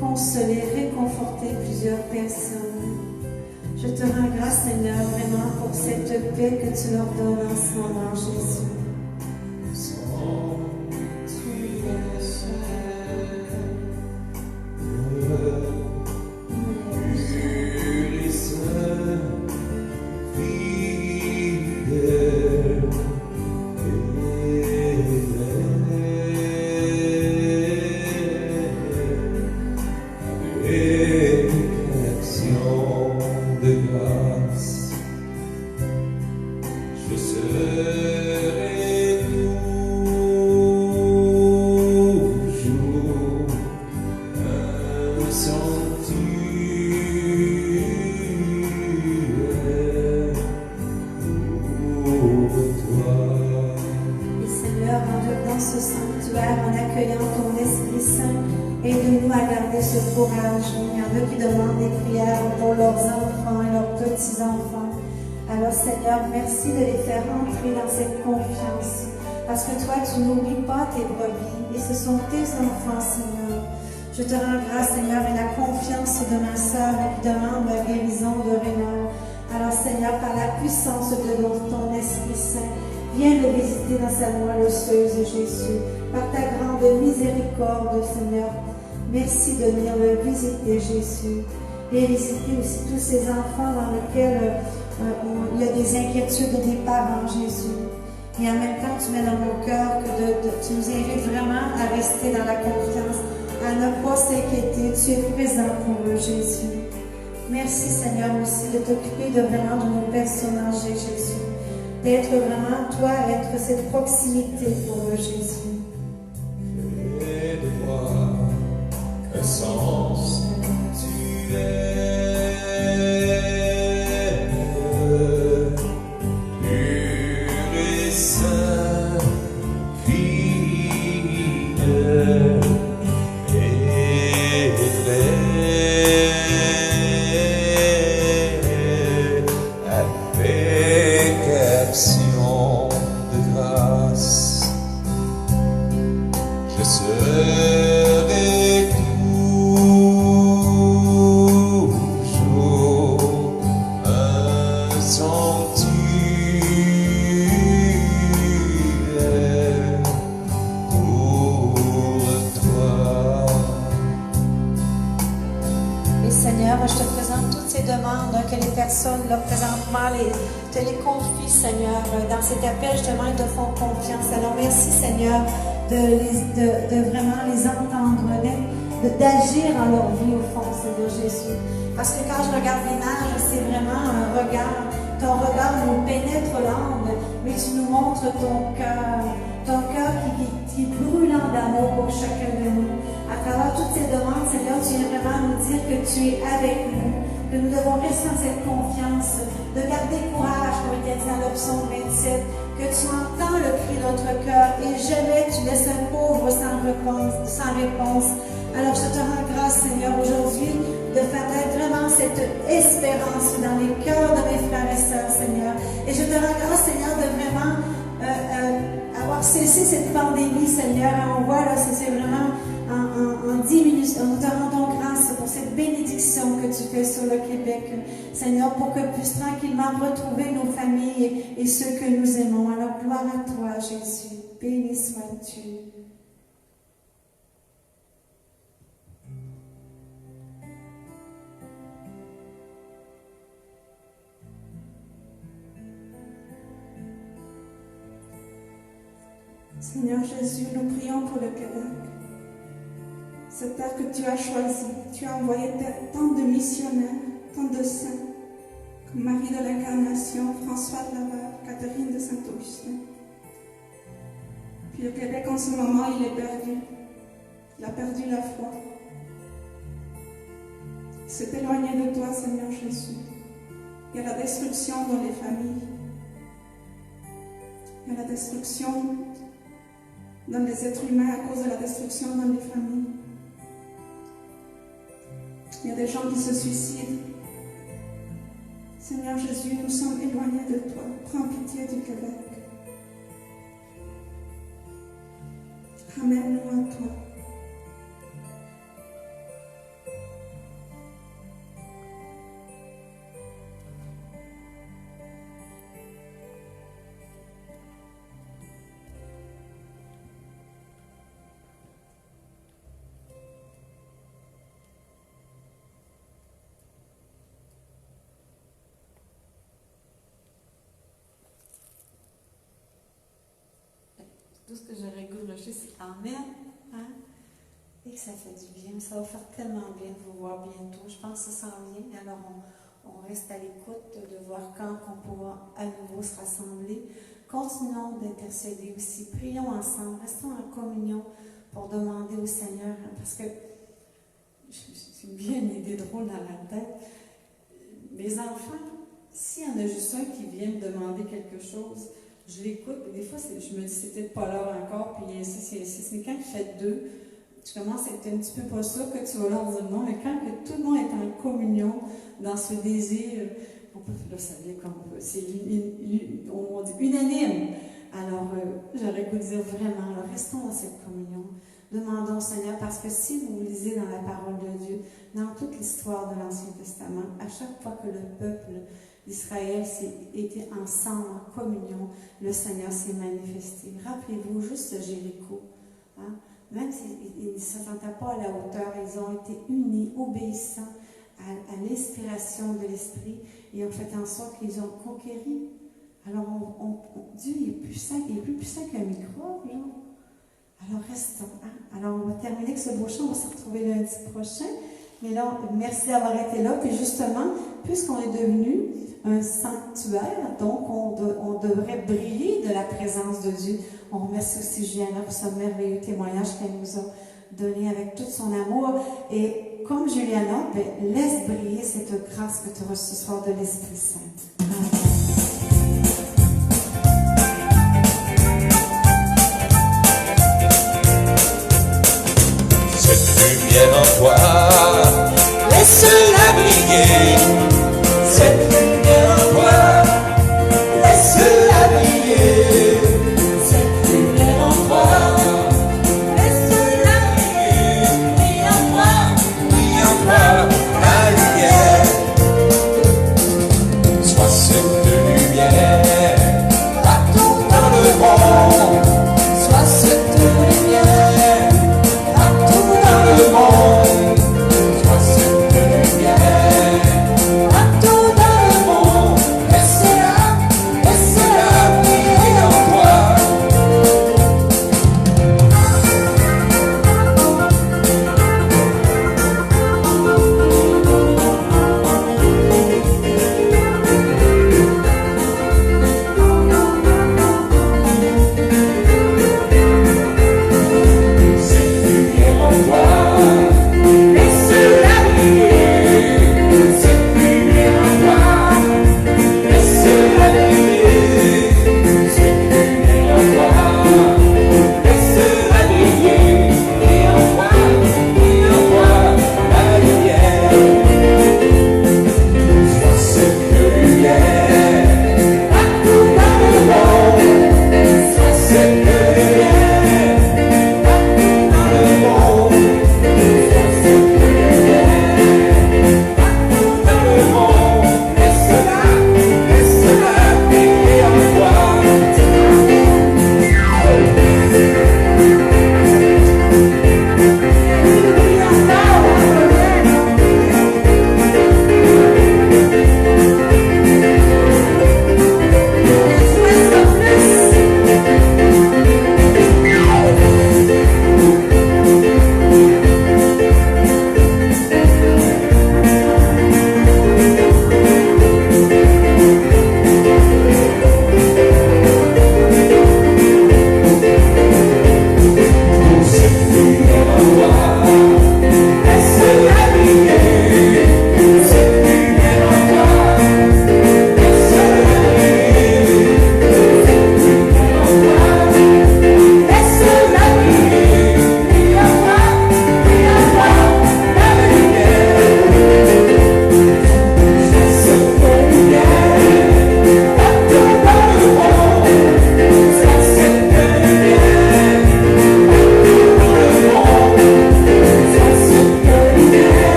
consoler, réconforter plusieurs personnes. Je te rends grâce Seigneur vraiment pour cette paix que tu leur donnes en ce moment, Jésus. Merci de les faire entrer dans cette confiance. Parce que toi, tu n'oublies pas tes brebis. Et ce sont tes enfants, Seigneur. Je te rends grâce, Seigneur, et la confiance de ma sœur qui demande la guérison de Rénal. Alors, Seigneur, par la puissance de ton Esprit Saint, viens le visiter dans sa moelle osseuse, Jésus. Par ta grande miséricorde, Seigneur. Merci de venir le visiter, Jésus. Et visiter aussi tous ces enfants dans lesquels il y a des inquiétudes des parents, Jésus. Et en même temps, tu mets dans mon cœur que tu nous invites vraiment à rester dans la confiance, à ne pas s'inquiéter. Tu es présent pour eux, Jésus. Merci, Seigneur, aussi de t'occuper de vraiment de nos personnages, Jésus. D'être vraiment, toi, être cette proximité pour eux, Jésus. Fais de moi un sens tu es. Te les confie, Seigneur, dans cet appel, justement, ils te font confiance. Alors, merci, Seigneur, de vraiment les entendre, d'agir en leur vie, au fond, Seigneur Jésus. Parce que quand je regarde l'image, c'est vraiment un regard. Ton regard nous pénètre l'âme, mais tu nous montres ton cœur qui est brûlant d'amour pour chacun de nous. À travers toutes ces demandes, Seigneur, tu viens vraiment nous dire que tu es avec nous, que nous devons rester en cette confiance, de garder courage, comme il dit dans le psaume 27, que tu entends le cri de notre cœur et jamais tu laisses un pauvre sans réponse. Alors je te rends grâce, Seigneur, aujourd'hui, de faire naître vraiment cette espérance dans les cœurs de mes frères et sœurs, Seigneur. Et je te rends grâce, Seigneur, de vraiment avoir cessé cette pandémie, Seigneur. On voit là, c'est vraiment en diminution. Nous te rendons grâce pour cette bénédiction que tu fais sur le Québec, Seigneur, pour que puissent tranquillement retrouver nos familles et ceux que nous aimons. Alors, gloire à toi, Jésus. Béni sois-tu. Seigneur Jésus, nous prions pour le Québec. Cette terre que tu as choisie, tu as envoyé tant de missionnaires, tant de saints, comme Marie de l'Incarnation, François de Laval, Catherine de Saint-Augustin. Puis au Québec, en ce moment, il est perdu. Il a perdu la foi. Il s'est éloigné de toi, Seigneur Jésus. Il y a la destruction dans les familles. Il y a la destruction dans les êtres humains à cause de la destruction dans les familles. Il y a des gens qui se suicident. Seigneur Jésus, nous sommes éloignés de toi. Prends pitié du Québec. Ramène-nous à toi. Tout ce que j'aurais goût de lâcher, c'est Amen. Hein? Et que ça fait du bien. Ça va faire tellement bien de vous voir bientôt. Je pense que ça s'en vient. Alors, on reste à l'écoute de voir quand on pourra à nouveau se rassembler. Continuons d'intercéder aussi. Prions ensemble. Restons en communion pour demander au Seigneur. Parce que j'ai bien une idée drôle dans la tête. Mes enfants, s'il y en a juste un qui vient me demander quelque chose, je l'écoute, et des fois, je me dis, c'est peut-être pas l'heure encore, puis c'est quand tu fais deux, tu commences à être un petit peu pas sûr que tu vas leur dire non, mais quand que tout le monde est en communion dans ce désir, là, ça vient comme, c'est on dit unanime. Alors, j'aurais goût de dire vraiment, alors, restons dans cette communion. Demandons au Seigneur, parce que si vous lisez dans la parole de Dieu, dans toute l'histoire de l'Ancien Testament, à chaque fois que le peuple d'Israël était ensemble, en communion, le Seigneur s'est manifesté. Rappelez-vous juste de Jéricho. Hein? Même s'ils ne s'attendaient pas à la hauteur, ils ont été unis, obéissants à l'inspiration de l'Esprit et ont fait en sorte qu'ils ont conquéri. Alors, Dieu est puissant, il est plus puissant qu'un microbe, genre. Alors, restons. Hein? Alors, on va terminer avec ce beau chant, on va se retrouver lundi prochain. Mais là, merci d'avoir été là. Puis justement, puisqu'on est devenu un sanctuaire, donc on devrait briller de la présence de Dieu. On remercie aussi Juliana pour ce merveilleux témoignage qu'elle nous a donné avec tout son amour. Et comme Juliana, laisse briller cette grâce que tu as reçue ce soir de l'Esprit Saint. Amen. En toi, laisse-la briller. Cette lumière en toi, laisse-la briller. Cette lumière en toi, laisse-la briller. Brille en toi, la lumière. Sois cette lumière partout dans le monde.